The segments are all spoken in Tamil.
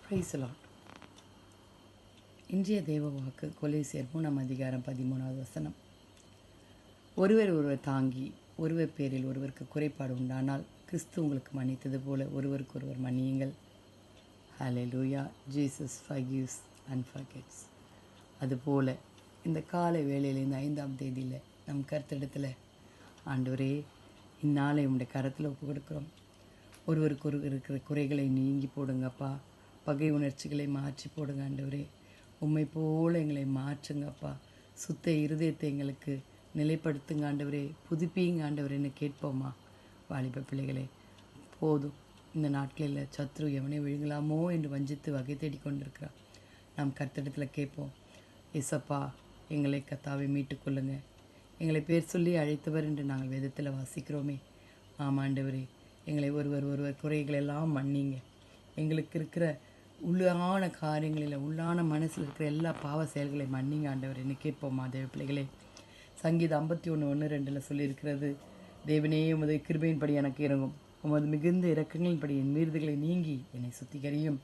Praise the Lord. இன்றைய தேவ வாக்கு கொலோசியர் 3:13 வசனம். ஒருவர் ஒருவர் தாங்கி ஒருவர் பேரில் ஒருவருக்கு குறைபாடு உண்டானால் கிறிஸ்து உங்களுக்கு மன்னித்தது போல ஒருவருக்கொருவர் மன்னியுங்கள். Hallelujah. Jesus forgives and forgets. அதுபோல் இந்த காலை வேளையில் இந்த 5ஆம் தேதியில் நம் கருத்திடத்தில் ஆண்டவரே இந்நாளை உங்களுடைய கரத்தில் ஒப்பு கொடுக்குறோம். ஒருவருக்கொருவர் இருக்கிற குறைகளை நீங்கி போடுங்கப்பா. பகை உணர்ச்சிகளை மாற்றி போடுங்க ஆண்டவரே. உம்மை போல எங்களை மாற்றுங்கப்பா. சுத்த இருதயத்தை எங்களுக்கு நிலைப்படுத்துங்க ஆண்டவரே. புதுப்பிங்க ஆண்டவரேன்னு கேட்போமா? வாலிப பிள்ளைகளே, போதும். இந்த நாட்களில் சத்ரு எவனை விழுங்கலாமோ என்று வஞ்சித்து வகை தேடி கொண்டிருக்கிறான். நாம் கர்த்தரிடத்தில் கேட்போம். ஏசப்பா, எங்களை கர்த்தாவை மீட்டுக்கொள்ளுங்க. எங்களை பேர் சொல்லி அழைத்தவர் என்று நாங்கள் வேதத்தில் வாசிக்கிறோமே. ஆமாண்டவரே, எங்களை ஒருவர் குறைகளெல்லாம் மன்னிங்க. எங்களுக்கு இருக்கிற உள்ளான காரியங்களில் உள்ளான மனசில் இருக்கிற எல்லா பாவ செயல்களை மன்னிங்க ஆண்டவர் என்ன கேட்போமா? தேவ பிள்ளைகளே, சங்கீதம் 51:1-2 சொல்லியிருக்கிறது, தேவனே உமது கிருபையின்படி எனக்கு இறங்கும், உமது மிகுந்த இரக்கங்களின்படி என் மீறுதல்களை நீங்கி என்னை சுத்திகரியும்,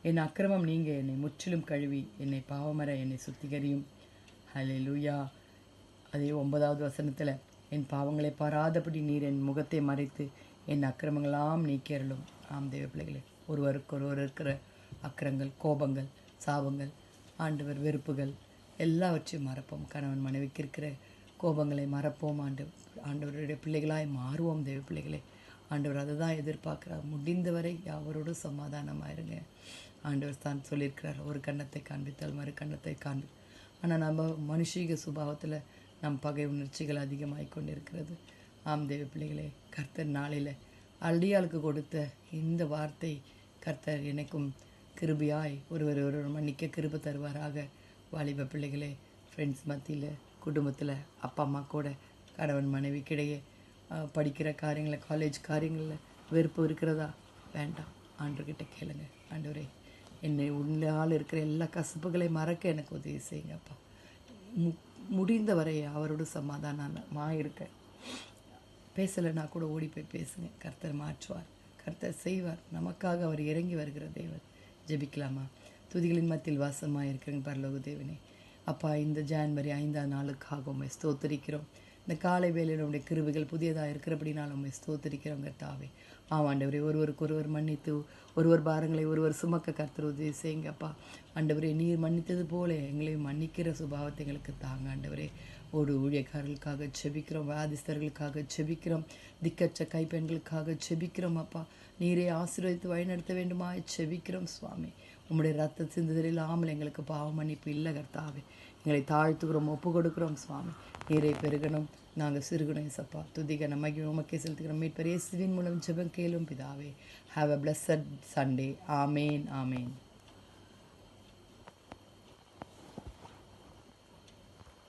என் அக்கிரமம் நீங்க என்னை முற்றிலும் கழுவி என்னை பாவமர என்னை சுத்திகரியும். ஹல்லேலூயா. அதே 9வது வசனத்தில், என் பாவங்களை பாராதபடி நீர் என் முகத்தை மறைத்து என் அக்கிரமங்களாம் நீக்கியறலும். ஆம் தேவ பிள்ளைகளே, ஒருவருக்கொருவர் இருக்கிற அக்கிரங்கள், கோபங்கள், சாபங்கள், ஆண்டவர் வெறுப்புகள் எல்லாவற்றையும் மறப்போம். கணவன் மனைவிக்கு இருக்கிற கோபங்களை மறப்போம். ஆண்டவருடைய பிள்ளைகளாய் மாறுவோம். தேவ பிள்ளைகளே, ஆண்டவர் அதை தான் எதிர்பார்க்குறார். முடிந்தவரை அவரோடு சமாதானமாயிருங்க. ஆண்டவர் தான் சொல்லியிருக்கிறார், ஒரு கண்ணத்தை காண்பித்தால் மறு கண்ணத்தை காண்பி. ஆனால் நம்ம மனுஷீக சுபாவத்தில் நம் பகை உணர்ச்சிகள் அதிகமாகிக் கொண்டிருக்கிறது. ஆம் தேவ பிள்ளைகளே, கர்த்தர் நாளில் அடியாளுக்கு கொடுத்த இந்த வார்த்தை கர்த்தர் எனக்கும் கிருபையாய் ஒருவர் மன்னிக்க கிருபை தருவாராக. வாலிப பிள்ளைகளே, ஃப்ரெண்ட்ஸ் மத்தியில், குடும்பத்தில், அப்பா அம்மா கூட, கணவன் மனைவிக்கிடையே, படிக்கிற காரியங்களில், காலேஜ் காரியங்களில் வெறுப்பு இருக்கிறதா? வேண்டாம். ஆண்டவர்கிட்ட கேளுங்க. ஆண்டவரே, என்னை உள்ளால் இருக்கிற எல்லா கசப்புகளை மறக்க எனக்கு உதவி செய்யுங்கப்பா. முடிந்தவரை அவரோட சமாதானமாக இருக்க. பேசலைன்னா கூட ஓடி போய் பேசுங்க. கர்த்தர் மாற்றுவார், கர்த்தர் செய்வார். நமக்காக அவர் இறங்கி வருகிற தேவன். ஜெபிக்கலாமா? துதிகளின் மத்தியில் வாசமாக இருக்கிறங்க பரலோக தேவனே, அப்பா, இந்த ஜான்வரி 5ஆம் நாளுக்காக உண்மை ஸ்தோத்தரிக்கிறோம். இந்த காலை வேளையில் உடைய கிருபைகள் புதியதாக இருக்கிறபடினால் உண்மை ஸ்தோத்தரிக்கிறோம் கர்த்தாவே. ஆண்டவரே, ஒருவருக்கொருவர் மன்னித்து ஒருவர் பாரங்களை ஒருவர் சுமக்க கர்த்தர் உதவி செய்யுங்கப்பா. ஆண்டவரே, நீர் மன்னித்தது போல எங்களையும் மன்னிக்கிற சுபாவத்தை எங்களுக்கு தாங்க ஆண்டவரே. ஊழியக்காரர்களுக்காக செபிக்கிறோம், வியாதிஸ்தர்களுக்காக செபிக்கிறோம், திக்கற்ற கைப்பெண்களுக்காக செபிக்கிறோம். அப்பா, நீரே ஆசீர்வதித்து வழிநடத்த வேண்டுமா செபிக்கிறோம் சுவாமி. உம்முடைய ரத்த சிந்துதல் இல்லாமல் எங்களுக்கு பாவ மன்னிப்பு இல்லை கர்த்தாவே. எங்களை தாழ்த்துக்கிறோம், ஒப்பு கொடுக்குறோம் சுவாமி. நீரை பெருகணும், நாங்கள் சிறுகணும். ஏசப்பா, துதிக நமக்கு உமக்கே செலுத்துக்கிறோம். மீட்பர் இயேசுவின் மூலம் ஜெபம் கேளும் பிதாவே. Have a blessed Sunday. Amen, amen.